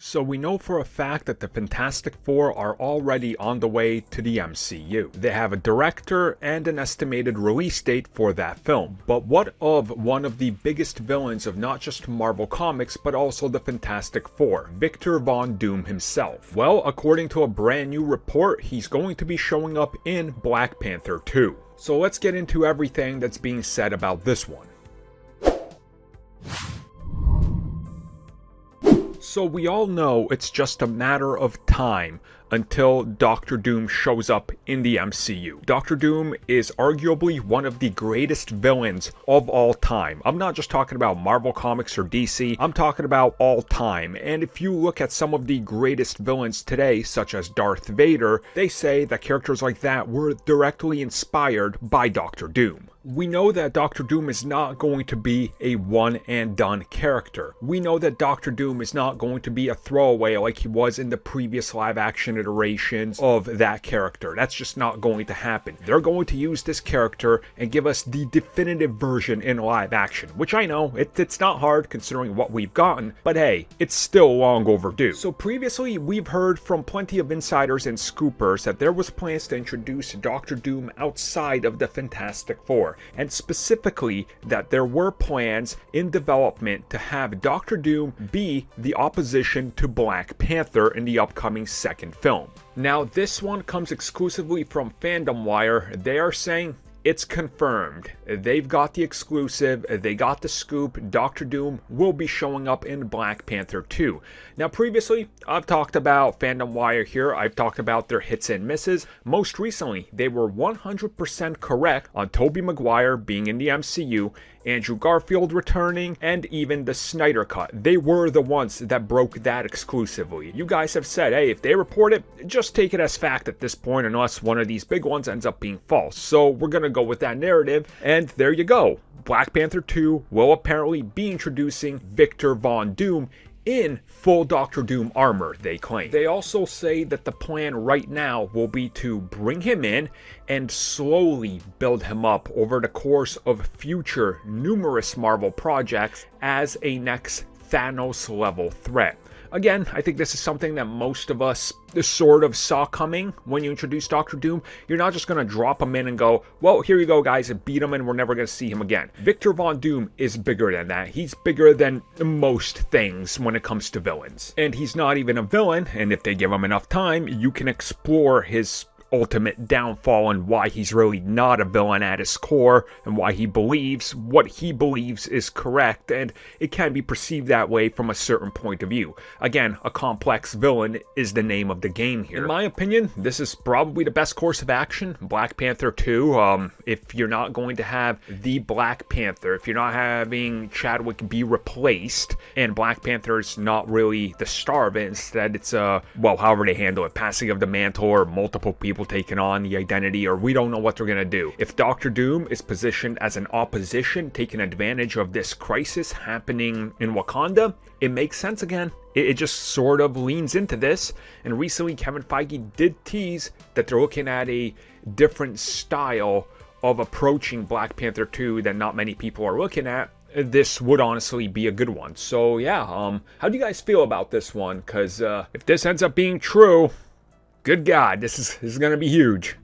So we know for a fact that the Fantastic Four are already on the way to the MCU. They have a director and an estimated release date for that film. But what of one of the biggest villains of not just Marvel Comics, but also the Fantastic Four, Victor Von Doom himself? Well, according to a brand new report, he's going to be showing up in Black Panther 2. So let's get into everything that's being said about this one. So we all know it's just a matter of time until Doctor Doom shows up in the MCU. Doctor Doom is arguably one of the greatest villains of all time. I'm not just talking about Marvel Comics or DC, I'm talking about all time. And if you look at some of the greatest villains today, such as Darth Vader, they say that characters like that were directly inspired by Doctor Doom. We know that Doctor Doom is not going to be a one-and-done character. We know that Doctor Doom is not going to be a throwaway like he was in the previous live-action iterations of that character. That's just not going to happen. They're going to use this character and give us the definitive version in live action, which I know, it's not hard considering what we've gotten, but hey, it's still long overdue. So previously, we've heard from plenty of insiders and scoopers that there was plans to introduce Doctor Doom outside of the Fantastic Four. And specifically that there were plans in development to have Doctor Doom be the opposition to Black Panther in the upcoming second film. Now this one comes exclusively from Fandom Wire. They are saying it's confirmed. They've got the exclusive, they got the scoop. Doctor Doom will be showing up in Black Panther 2. Now previously, I've talked about Fandom Wire here, I've talked about their hits and misses. Most recently, they were 100% correct on Tobey Maguire being in the MCU, Andrew Garfield returning, and even the Snyder Cut. They were the ones that broke that exclusively. You guys have said, hey, if they report it, just take it as fact at this point unless one of these big ones ends up being false. So we're gonna go with that narrative, and there you go. Black Panther 2 will apparently be introducing Victor Von Doom in full Doctor Doom armor, they claim. They also say that the plan right now will be to bring him in and slowly build him up over the course of future numerous Marvel projects as a next Thanos level threat. Again, I think this is something that most of us sort of saw coming when you introduce Doctor Doom. You're not just going to drop him in and go, well, here you go, guys, and beat him and we're never going to see him again. Victor Von Doom is bigger than that. He's bigger than most things when it comes to villains. And he's not even a villain, and if they give him enough time, you can explore his ultimate downfall and why he's really not a villain at his core and why he believes what he believes is correct, and it can be perceived that way from a certain point of view. Again, a complex villain is the name of the game here. In my opinion, this is probably the best course of action. Black Panther 2, if you're not going to have the Black Panther, if you're not having Chadwick be replaced, and Black Panther is not really the star of it, instead it's well, however they handle it, passing of the mantle or multiple people taking on the identity, or we don't know what they're gonna do. If Doctor Doom is positioned as an opposition, taking advantage of this crisis happening in Wakanda, it makes sense again. It just sort of leans into this, and recently Kevin Feige did tease that they're looking at a different style of approaching Black Panther 2 that not many people are looking at. This would honestly be a good one. So yeah, how do you guys feel about this one? Because if this ends up being true, good God, this is going to be huge.